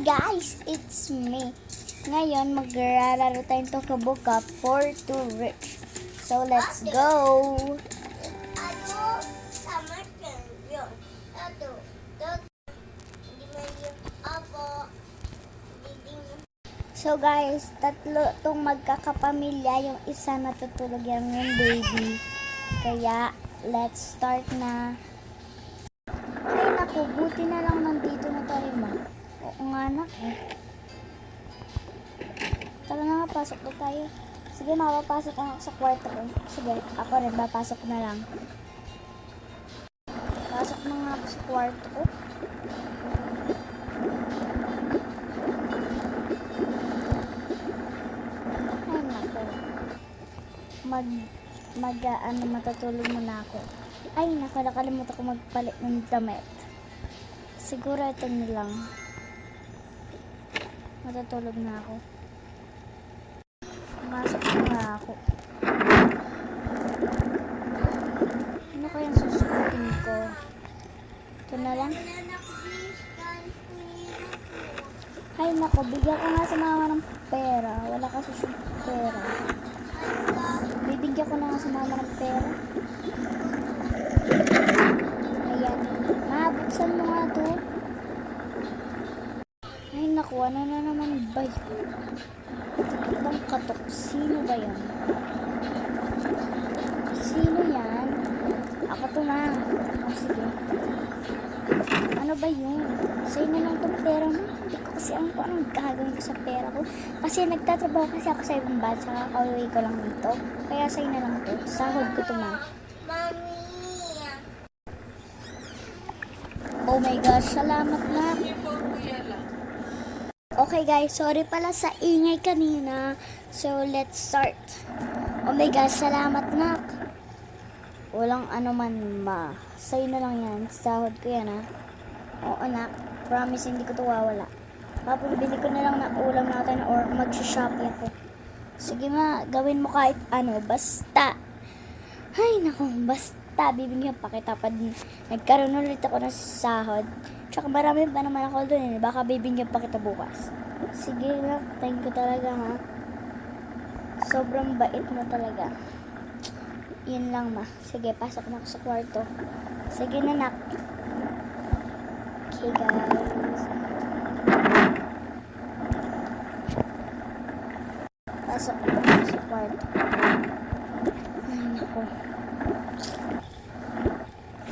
guys, it's me. Ngayon, maglalaro tayong Tokaboka for to rich. So, let's go! So guys, tatlo itong magkakapamilya. Yung isa natutulog yung baby. Kaya, let's start na. Ay naku, buti na lang nandito na tayo ma. Oo nga anak eh. Tara na nga, pasok na tayo. Sige, mapapasok ako sa kwarto ko. Sige, ako rin, papasok na lang. Pasok na nga ako sa kwarto ko. Ay naku. Matutulog muna ako. Ay naku, nakalimutan ko magpalit ng damit. Siguro ito na lang. Matutulog na ako. Masok na ako. Ano kayang susuotin ko? Ito na lang. Ay nako, bigyan ko nga sa mama ng pera. Wala kasi siyang pera. Bibigyan ko na nga sa mama ng pera. Ayan. Buksan mo nga to. Ay naku, ano na naman ba yun? Tikitang katok. Sino ba yan? Sino yan? Ako to na. Oh, sige. Ano ba yun? Sa'yo na lang itong pera mo. Hindi ko kasi alam kung anong gagawin ko sa pera ko. Kasi nagtatrabaho kasi ako sa ibang bansa. Kakauwi ko lang dito. Kaya sa'yo na lang to. Sahod ko to ma. Oh my gosh, salamat na. Okay guys, sorry pala sa ingay kanina. So, let's start. Oh my gosh, salamat nak. Walang ano man ma. Sa'yo na lang yan. Sahod ko yan ha. Oo nak. Promise hindi ko to wawala. Papabili ko na lang ng ulam natin or mag-shopee ako. Sige ma, gawin mo kahit ano. Basta. Ay naku, basta. Bibigyan pa kita pag nagkaroon ulit ako ng sahod. Tsaka marami pa naman ako doon eh. Baka bibigyan pa kita bukas. Sige na, thank you talaga ha. Sobrang bait mo talaga. Yun lang ma. Sige, pasok na ako sa kwarto. Sige na nak. Okay guys. Pasok na ako sa kwarto. Ay naku.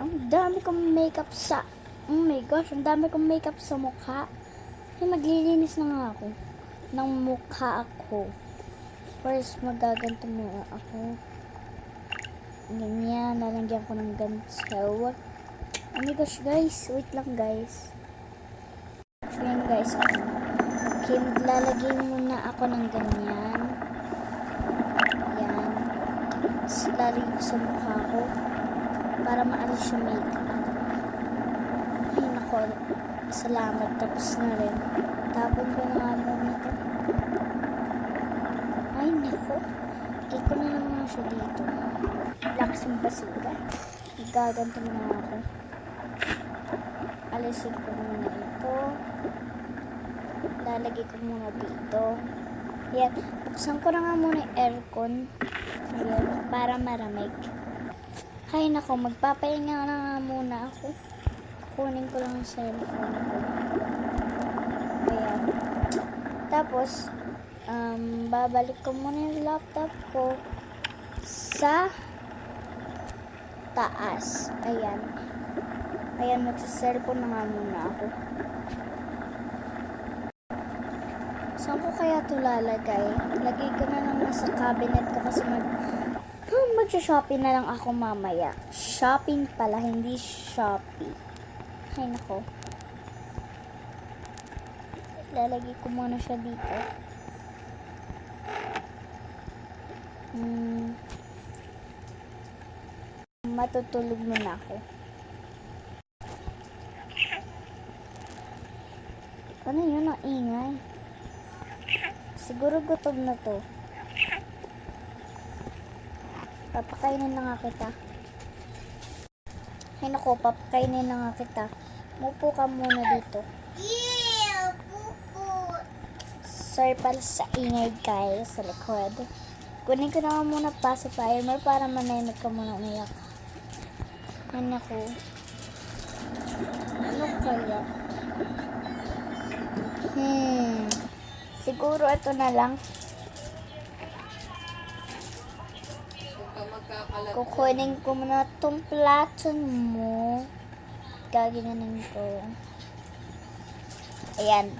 Ang dami kong makeup sa... Oh my gosh, ang dami kong makeup sa mukha. Ay, maglilinis na nga ako. Ng mukha ako. First, magaganto muna ako. Ganyan, lalagyan ko ng ganso. Oh my gosh, guys. Wait lang, guys. Ayan, guys. Okay, maglalagay muna ako ng ganyan. Ayan. Tapos, lalagay ko sa mukha ko. Para maalis yung makeup. Ay, nako. Salamat. Tapos na rin. Tapon ko na nga muna ito. Ay, nako. Ikot ko na lang nga siya dito. Lakas yung basura. Gaganto na nga ako. Alisin ko muna ito. Lalagay ko muna dito. Yan. Buksan ko na nga muna yung aircon. Ayan. Para maramig. Hay nako, magpapahinga na nga muna ako. Kunin ko lang ang cellphone ko. Ayan. Tapos, babalik ko muna yung laptop ko sa taas. Ayan. Ayan, magsa-cellphone na nga muna ako. Saan ko kaya ito lalagay? Lagay ko na lang nasa cabinet ko kasi mag-shopping na lang ako mamaya. Shopping pala, hindi Shopee. Ay nako. Lalagay ko muna siya dito. Matutulog muna ako. Ano yun ang ingay? Siguro gutom na to. Papakainin na nga kita. Ay nako, papakainin na nga kita. Mupo ka muna dito. Sorry pala sa ingay guys sa likod. Kunin ko na nga muna pacifier mo para manahimik ka muna umiyak. Yan ako. Ano kaya? Siguro ito na lang. Kukunin ko muna tong platon mo. Gaganin ko. Ayan.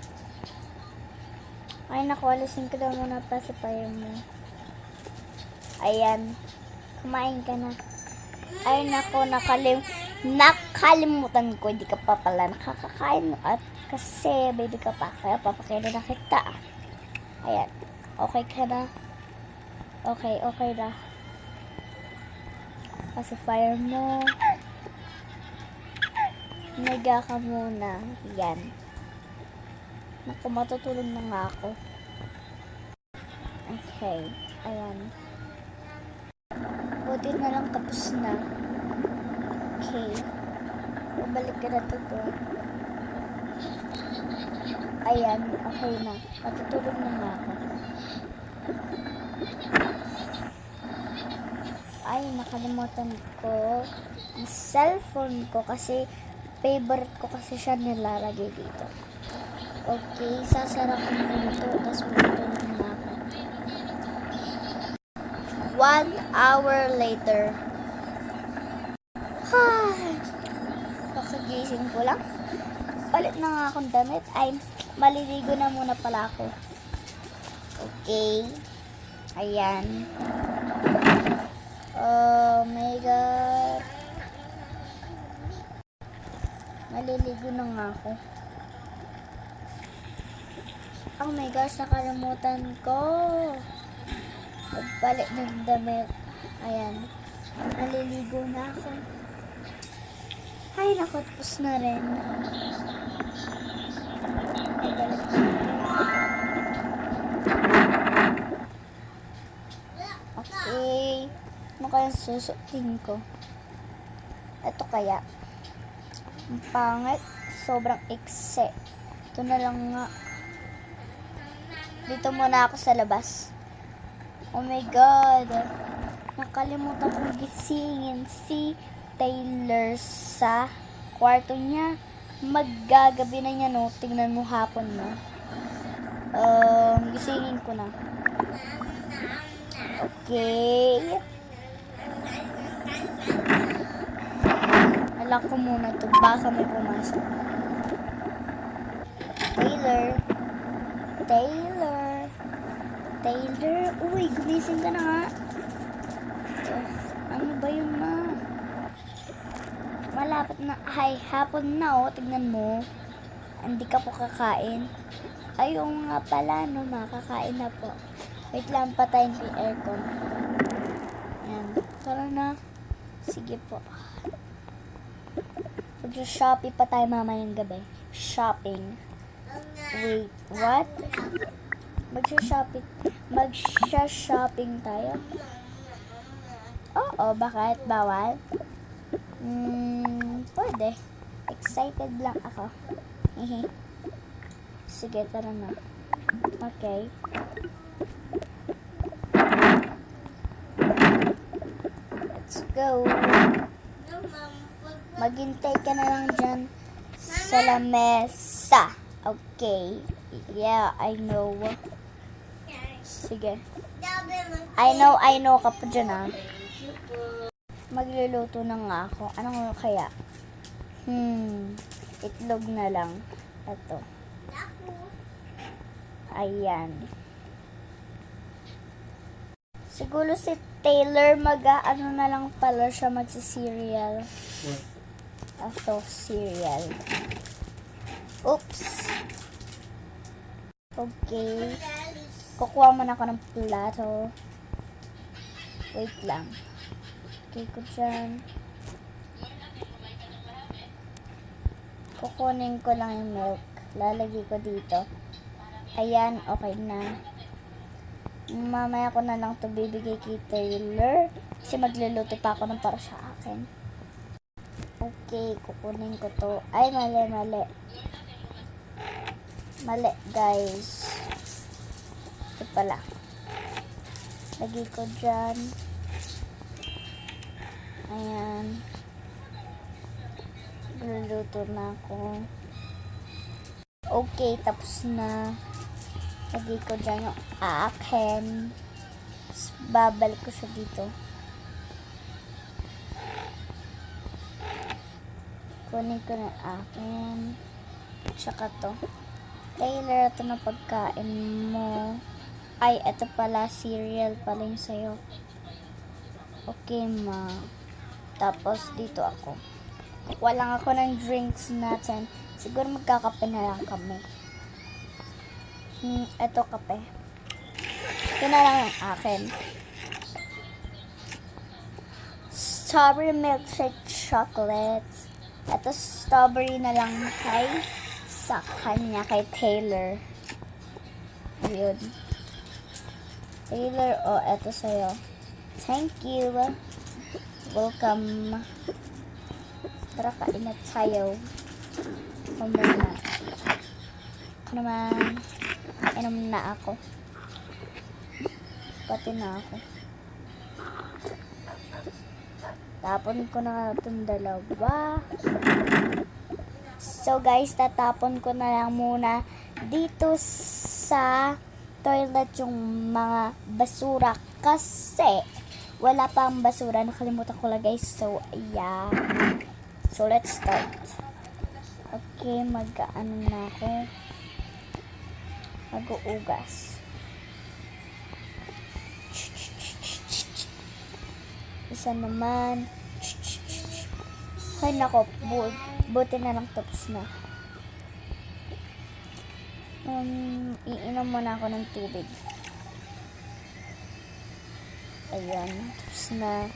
Ay, naku, alisin ko daw muna pacifier mo. Ayan. Kumain ka na. Ay, naku, nakalimutan ko. Hindi ka pa pala nakakakain. At kasi, baby ka pa. Kaya papakainin na kita. Ayan. Okay ka na? Okay na. Pacifier mo. Naga ka muna. Yan. Naku, matutulog na nga ako. Okay. Ayan. Buti na lang tapos na. Okay. Babalik ka na to doon. Ayan. Okay na. Matutulog na nga ako. Ay, nakalimutan ko ang cellphone ko kasi favorite ko kasi siya nilalagay dito. Okay, sasara ko muna ito tapos matutulog na ako. 1 hour later. Kakagising ko lang. Palit na nga akong damit. Ay, maliligo na muna pala ako. Okay. Ayan. Oh my God. Maliligo na nga ako. Oh my gosh, nakalimutan ko. Magpalit ng damit. Ayan. Maliligo na ako. Ay, naku, tapos na rin. Ibalik ko na ito. Okay. Ano kaya susutin ko? Ito kaya. Ang pangit. Sobrang ikse. Ito na lang nga. Dito muna ako sa labas. Oh my God. Nakalimutan kong gisingin si Taylor sa kwarto niya. Maggagabi na niya, no? Tingnan mo, hapon na. Gisingin ko na. Okay. Alak ko muna to. Baka may pumasok. Taylor. Uy, gumising ka na nga. Ano ba yun, ma? Malapit na. Ay, hapon na, oh. Tignan mo. Hindi ka po kakain. Ayun nga pala, no, makakain na po. Wait lang, patayin ko yung aircon. Ayan. Tara na. Sige po. Mag-shopping pa tayo mamayang gabi. Shopping. Wait, what? Mag-shopping tayo? Oo, bakit? Bawal? Pwede. Excited lang ako. Sige, tara na. Okay. Let's go. Maghintay ka na lang dyan sa lamesa. Okay. Yeah, I know. Sige. I know ka pa dyan, ah. Magluluto na nga ako. Anong kaya? Itlog na lang. Ito. Ayan. Siguro si Taylor ano na lang pala siya magsi-cereal. Ito, cereal. Oops. Okay. Kukuha muna ako ng plato. Wait lang. Okay ko dyan. Kukunin ko lang yung milk. Lalagay ko dito. Ayan, okay na. Mamaya ko na lang ito bibigay kay Taylor. Kasi magluluto pa ako ng para sa akin. Okay, kukunin ko to. Ay, mali. Mali, guys. Ito pala. Lagay ko dyan. Ayan. Luluto na ako. Okay, tapos na. Lagay ko dyan yung akin. Babalik ko siya dito. Kunin ko na akin. Tsaka to. Taylor, ito na pagkain mo. Ay, ito pala, cereal pala yung sa'yo. Okay, ma. Tapos, dito ako. Kukuha lang ako ng drinks natin. Siguro magkakape na lang kami. Ito kape. Ito na lang yung akin. Strawberry milkshake chocolate. Ito strawberry na lang sa kanya, kay Taylor. Ayun. Taylor, eto sa'yo. Thank you. Welcome. Tara, kain na tayo. Muna. Ako naman. Inom na ako. Pati na ako. Tapon ko na itong dalawa. So guys, tatapon ko na lang muna dito sa toilet yung mga basura kasi wala pang basura. Nakalimutan ko lang guys. So, yeah. So, let's start. Okay, mag-ano na ako. Mag-uugas. Isa naman. Ay, nako. Buti na lang tapos na. Iinom muna ako ng tubig. Ayan. Tapos na.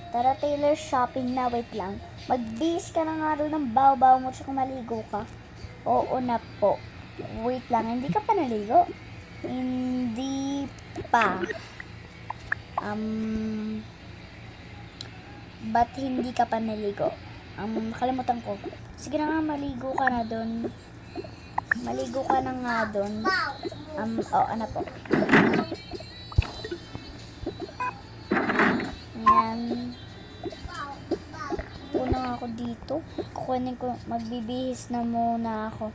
Tara, Taylor, shopping na. Wait lang. Magbihis ka na nga doon ng baw-baw mo tsaka maligo ka. Oo na po. Wait lang. Hindi ka pa naligo? Hindi pa. Ba't hindi ka pa naligo? Kalimutan ko. Sige na nga, maligo ka na doon. Maligo ka na nga doon. Ano po? Ayan. Una nga ako dito. Kukunin ko, magbibihis na muna ako.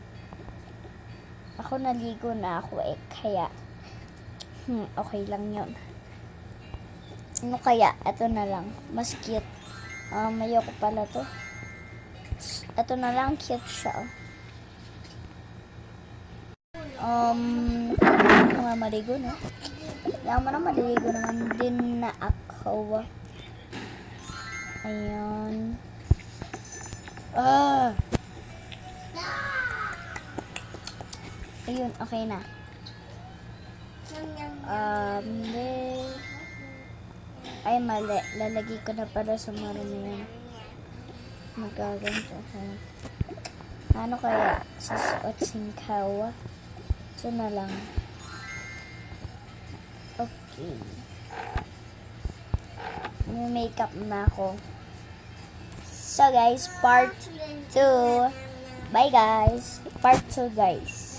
Ako naligo na ako kaya okay lang yun. Ano kaya? Ito na lang. Mas cute. Ayoko pala to. Ito na lang, cute siya. Ako nga maligo, no? Kaya mo na maligo naman din na ako. Ayan. Ayun, okay na. Ay, mali. Lalagay ko na para sa mara na yan. Magaganto ako. Ano kaya? Susuot singkaw. Ito na lang. Okay. May makeup na ako. So guys, part 2. Bye guys. Part 2 guys.